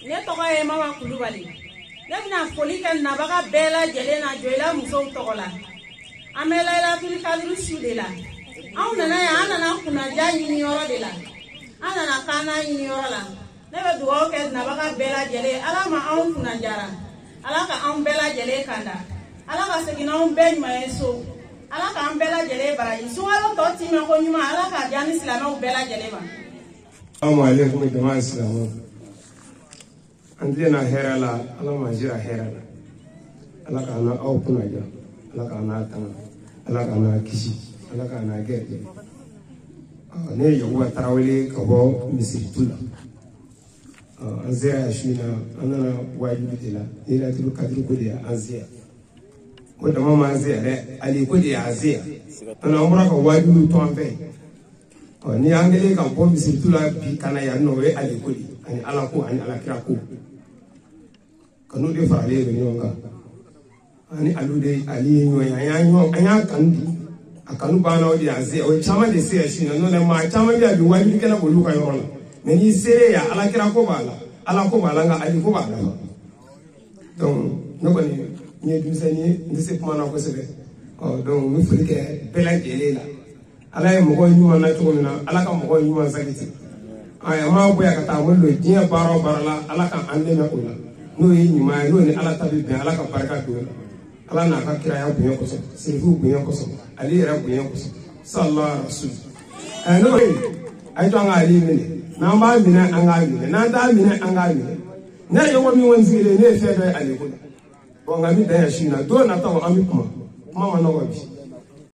Ne tɔgɔ ye Mama Kulubali. Ne bɛna foli kɛ nabaga bɛɛ lajɛlen na Joyila musow tɔgɔ la. An bɛ Laylatul Kadiri su de la. Anw nana yan, an nana kunnaja ɲini yɔrɔ de la. An nana kaana ɲini yɔrɔ la. Ne bɛ dugawu kɛ nabaga bɛɛ lajɛlen. Ala ma anw kunnajara. Ala ka anw bɛɛ lajɛlen kanda. Ala ka segin n'anw bɛɛ ɲuman ye so. Ala ka an bɛɛ lajɛlen baraji. Sunkalo tɔ timɛ ko ɲuman, Ala ka diya ni silamɛw bɛɛ lajɛlen ma. Assalamu alaikum jama'a Islamu. An na hera la, ala ma jira hera la. Ala ka na aw kuna ja, ala ka na tanga, ala ka na kisi, ala ka na gerte. Ne yawa tarawele ka bɔ Misiri tula. An sera shi na an nana wajibi de la. Laylatul Kadiri ko de an sera. Ko dama ma an sera dɛ, ali ko de an sera. An bɔra ka wajibi to an fɛ. Ni an kɛlen ka bɔ Misiri tula bi kana yan nɔ o ye ali ko de ani ala ko ani alakira ko. Kanu de farale ɲɔgɔn kan ani alu de ali ye ɲɔgɔn ye an y'a kanu di a kanu banna o de y'an se o ye caman de se sini na n'o tɛ maa caman bɛ yan bi wajibi kɛla k'olu ka yɔrɔ la mais n'i sere yan alakira ko b'a la ala ko b'a la nka ali ko b'a la donc ne kɔni n ye denmisɛnnin ye n tɛ se kuma na kosɛbɛ donc n bɛ foli kɛ bɛɛ lajɛlen la ala ye mɔgɔ ɲuman na cogo min na ala ka mɔgɔ ɲuman sakiti a ma bonya ka taa mo lo diɲɛ baara o baara la ala ka an dɛmɛ o la n'o ye ɲuman ye n'o ni ala ta bɛ bɛn ala ka barika don ala n'a ka kira ya bonya kosɔn sirifu bonya kosɔn ale yɛrɛ bonya kosɔn sallallahu alaihi wasallam ne ko ayi to an ka ali minɛ n'an b'a minɛ an k'a minɛ n'an t'a minɛ an k'a minɛ ne ye ko min kɔni sigilen ne ye fɛn bɛɛ ale ko la bon nka min dan ya sini na don nataw an bɛ kuma ma nɔgɔ bi